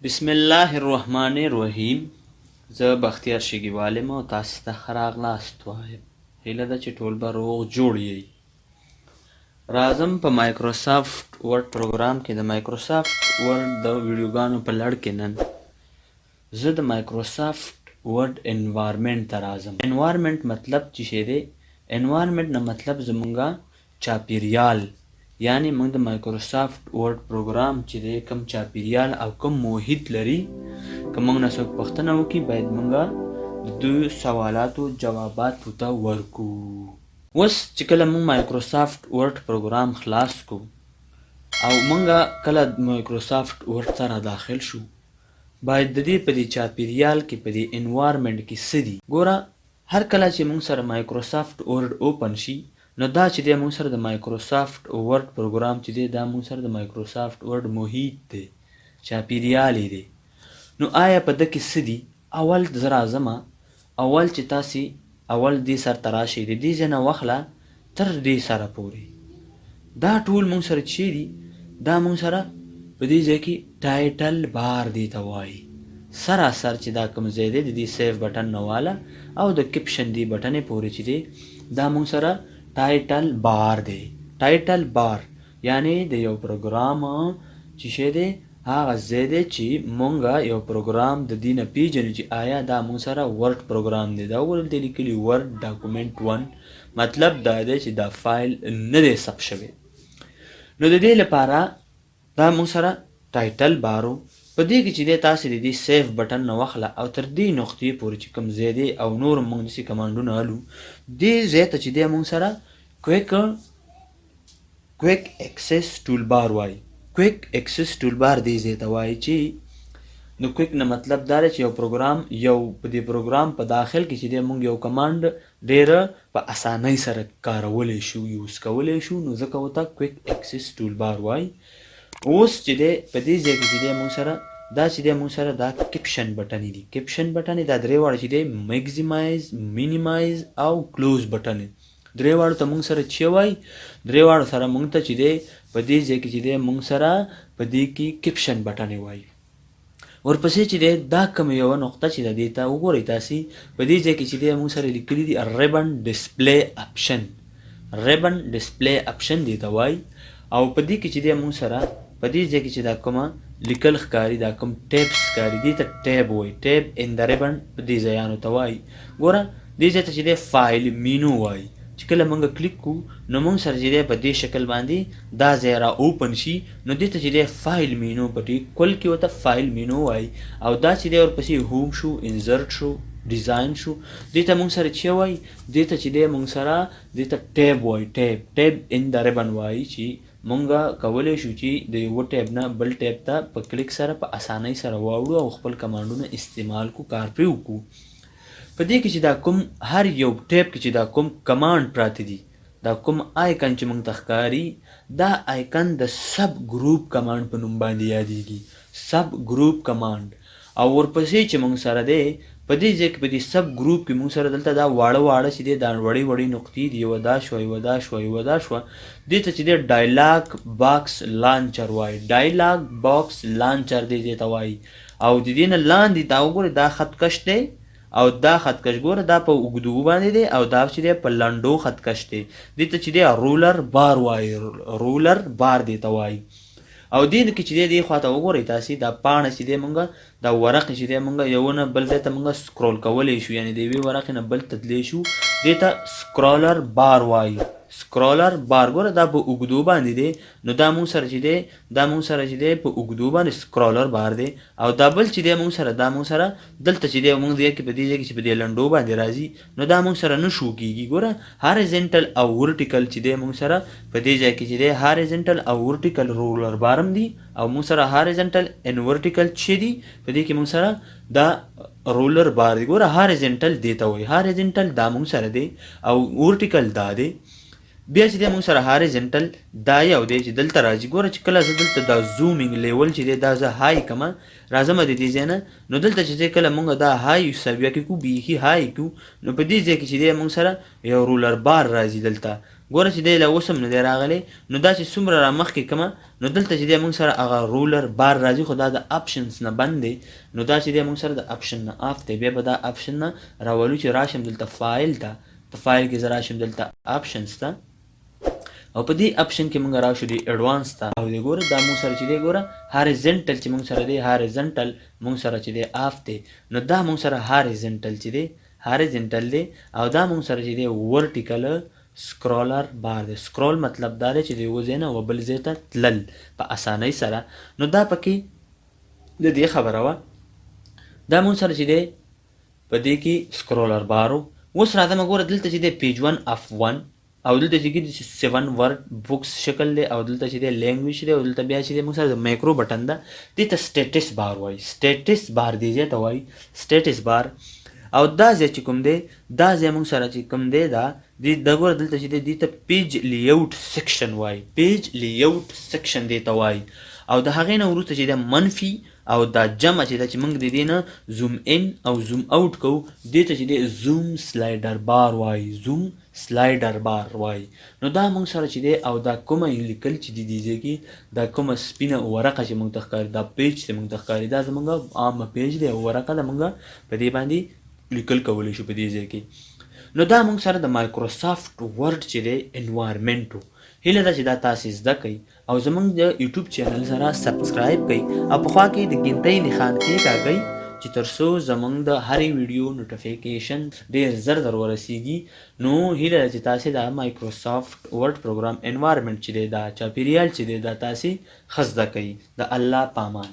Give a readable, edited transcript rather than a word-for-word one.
بسم الله الرحمن الرحیم. زه بختیار شګیوال یم او تاسو ته ښه راغلاست وایم. هیله ده چې ټول به روغ جوړ یئ. راځم په مایکروسافټ ورډ پروګرام کې د مایکروسافټ ورډ د ویډیوګانو په لړ کې نن زه د مایکروسافټ ورډ انوایرمنټ ته راځم. انوایرمنټ مطلب چې شی دی، انوایرمنټ نه مطلب زمونږه چاپیریال، یعنی موږ د مایکروسافټ ورډ پروګرام چې دی کوم چاپیریال او کوم محیط لري، که موږ نه څوک پوښتنه وکړي باید موږ د دوی سوالاتو جوابات ورته ورکو. اوس چې کله موږ مایکروسافټ ورډ پروګرام خلاص کو او موږ کله مایکروسافټ ورډ سره داخل شو، باید د دې په دې چاپیریال کې په دې انوایرمنټ کې څه دي. ګوره، هر کله چې موږ سره مایکروسافټ ورډ اوپن شي، نو دا چې دی موږ سره د مایکروسافټ ورډ پروګرام چې دی دا موږ سره د مایکروسافټ ورډ محیط دی، چاپیریال یې دی. نو آیا په ده کې څه دي؟ اول زه راځم، اول چې تاسې اول دې سر ته راشئ، د دې ځای نه واخله تر دې سره پورې دا ټول موږ سره چې دي، دا موږ سره په دې ځای کې ټایټل بار دی ته وایي. سراسر چې دا کوم ځای دی د دې سیف بټن نه واله او د کیپشن دی بټنې پورې چې دی دا موږ سره ټایټل بار دی. ټایټل بار یعنی د یو پروګرام چې شی دی هغه ځای دی چې مونږ یو پروګرام د دې نه پیژنو چې آیا دا مونږ سره ورډ پروګرام دی. دا ورته لیکلي ورډ ډاکومنټ 1، مطلب دا دی چې دا فایل نه دی ثبت شوی. نو د دې لپاره دا مونږ سره ټایټل بارو په دې کې چې دی تاسې د دې سیف بټن نه واخله او تر دې نقطې پورې چې کوم ځای دی او نور مونږ داسې کمانډونه الو، دې ځای ته چې دی مونږ سره کویک اکسس ټول بار وایي. کویک اکسس ټول بار دې ځای ته وایي چې نو کویک نه مطلب دا دی چې یو پروګرام په دې پروګرام په داخل کې چې دی مونږ یو کمانډ ډېره په اسانۍ سره کارولی شو، یوز کولی شو، نو ځکه ورته کویک اکسس ټول بار وایي. اوس چې دی په دې ځای کې چې دی مونږ سره دا چې دی مونږ سره دا کیپشن بټنې دي. کیپشن بټنې دا درې واړه چې دی میکزیمایز، مینیمایز او کلوز بټنې، درې واړو ته مونږ سره چې وایي، درې واړو سره مونږ ته چې دی په دې ځای کې چې دی مونږ سره په دې کې کیپشن بټنې وایي. ورپسې چې دی دا کوم یوه نقطه چې ده دې ته وګورئ تاسې په دې ځای کې چې دی مونږ سره لیکلي دي ریبن ډسپلی اپشن. ریبن ډسپلی اپشن دې ته وایي. او په دې کې چې دی مونږ سره په دې ځای کې چې دا کومه لیکل ښکاري، دا کوم ټیبس ښکاري، دې ته ټیب وایي. ټیب ان د ریبن په دې ځایانو ته وایي. ګوره دې ځای ته چې دی فایل مینو وایي. چې کله مونږ کلیک کو نو مونږ سره چې دی په دې شکل باندې دا ځای را اوپن شي، نو دې ته چې دی فایل مینو پټي کل کې ورته فایل مینو وایي. او دا چې دی ورپسې هوم شو، انزرټ شو، ډیزاین شو، دې ته مونږ سره چې وایي، دې ته چې دی مونږ سره دې ته ټیب وایي. ټیب ان د ریبن وایي چې مونږ کولی شو چې د یوه ټیب نه بل ټیب ته په کلیک سره په اسانۍ سره واوړو او خپل کمانډونه استعمال کو، کار پرې وکړو. په دې کې چې دا کوم هر یو ټیب کې چې دا کوم کمانډ پراته دي، دا کوم آیکن چې مونږ ته ښکاري، دا آیکن د سب ګروپ کمانډ په نوم باندې یادېږي. سب ګروپ کمانډ. او ورپسې چې مونږ سره دی په دې ځای کې په دې سب ګروپ کې مونږ سره دلته دا واړه چې دی دا وړې وړې نقطې دي، یوه دا شوه، یوه دا شوه، یوه دا شوه، دې ته چې دی ډایلاګ باکس لانچر وایي. ډایلاګ باکس لانچر دې ته وایي. او د دې نه لاندې دا وګورئ دا خطکش دی او دا خطکش ګوره دا په اوږدو باندې دی او دا چې دی په لنډو خطکش دی. دې ته چې دی رولر بار وایي. رولر بار دې ته وایي. او دې کې چې دی دې خواته وګورئ تاسې دا پاڼه چې دی مونږ دا ورق چې دی مونږ یو نه بل ځای ته مونږ سکرول کولی شو، یعنې د یوې ورقې نه بل ته تللی شو، دې ته سکرولر بار وایي. سکرولر بار ګوره دا په اوږدو باندې دی، نو دا مونږ سره چې دی دا مونږ سره چې دی په اوږدو باندې سکرولر بار دی. او دا بل چې دی مونږ سره دا مونږ سره دلته چې دی مونږ دی کې په دې ځای کې چې په دې لنډو باندې راځي، نو دا مونږ سره نه شو کېږي. ګوره هارزنټل او ورټیکل چې دی مونږ سره په دې ځای کې چې دی هارزنټل او ورټیکل رولر بارم دي، او مونږ سره هارزنټل ان ورټیکل چې دي په دې کې مونږ سره دا رولر بار دی. ګوره هارزنټل دې ته وایي. هارزنټل دا مونږ سره دی او ورټیکل دا دی. بیا چې دی مونږ سره هارزنټل دا یو دی چې دلته راځي. ګوره چې کله زه دلته دا زومینګ لیول چې دی دا زه های کمه راځم د دې ځای نه، نو دلته چې دی کله مونږ دا های سویه کې کو بیخي های کو، نو په دې ځای کې چې دی مونږ سره یو رولر بار راځي. دلته ګوره چې دی له اوس هم نه دی راغلی نو دا چې څومره را مخکې کمه نو دلته چې دی موږ سره هغه رولر بار راځي خو دا د اپشنز نه بند دی نو دا چې دی موږ سره د اپشن نه آف دی بیا به دا اپشن نه راولو چې راشم دلته فایل ته په فایل کې زه راشم دلته اپشنز ته او په دې اپشن کې موږ راشو دی اډوانس ته او دی ګوره دا موږ سره چې دی ګوره هاریزنټل چې موږ سره دی هاریزنټل موږ سره چې دی آف دی نو دا موږ سره هاریزنټل چې دی هاریزنټل دی او دا موږ سره چې دی ورټیکل سکرولر بار دی سکرول مطلب دا دی چې د یوه ځای نه و بل ځای ته تلل په اسانۍ سره نو دا پکې د دې خبره وه دا موږ سره چې دی په دې کې سکرولر بار و اوس راځم ګوره دلته چې دی پیج 1 اف 1 او دلته چې کې 7 ورډ بوکس شکل دی او دلته چې دی لینګویج دی او دلته بیا چې دی موږ سره د مایکرو بټن ده دې ته سټیټس بار وایي سټیټس بار دې ځای ته وایي سټیټس بار او دا ځای چې کوم دی دا ځای موږ سره چې کوم دی دا د ګوره دلته چې دی دې ته پیج لیاوټ سیکشن وایي پیج لیاوټ سیکشن دې ته وایي او د هغې نه وروسته چې دی منفي او دا جمع چې دا چې موږ د دې نه زوم ان او زوم اوټ کوو دې ته چې دی زوم سلایډر بار وایي زوم سلایډر بار وایي نو دا موږ سره چې دی او دا کومه لیکل چې دی دې ځای کې دا کومه سپینه ورقه چې موږ ته ښکاري دا پیج چې موږ ته ښکاري دا زموږ عامه پیج دی او ورقه ده موږ په دې باندې لیکل کولی شو په دې ځای کې نو دا موږ سره د مایکروسافټ ورډ چې دی انوایرمنټ و هیله ده چې دا تاسې زده کوئ او زموږ د یوټیوب چینل سره سبسکرایب کوئ او په خوا کې د ګنټۍ نښان کېکاږئ چې تر څو زموږ د هرې ویډیو نوټیفیکیشن ډېر زر در ورسیږي نو هیله ده چې تاسې دا مایکروسافټ ورډ پروګرام انوایرمنټ چې دی دا چاپیریال چې دی دا تاسې ښه زده کوئ د الله په امان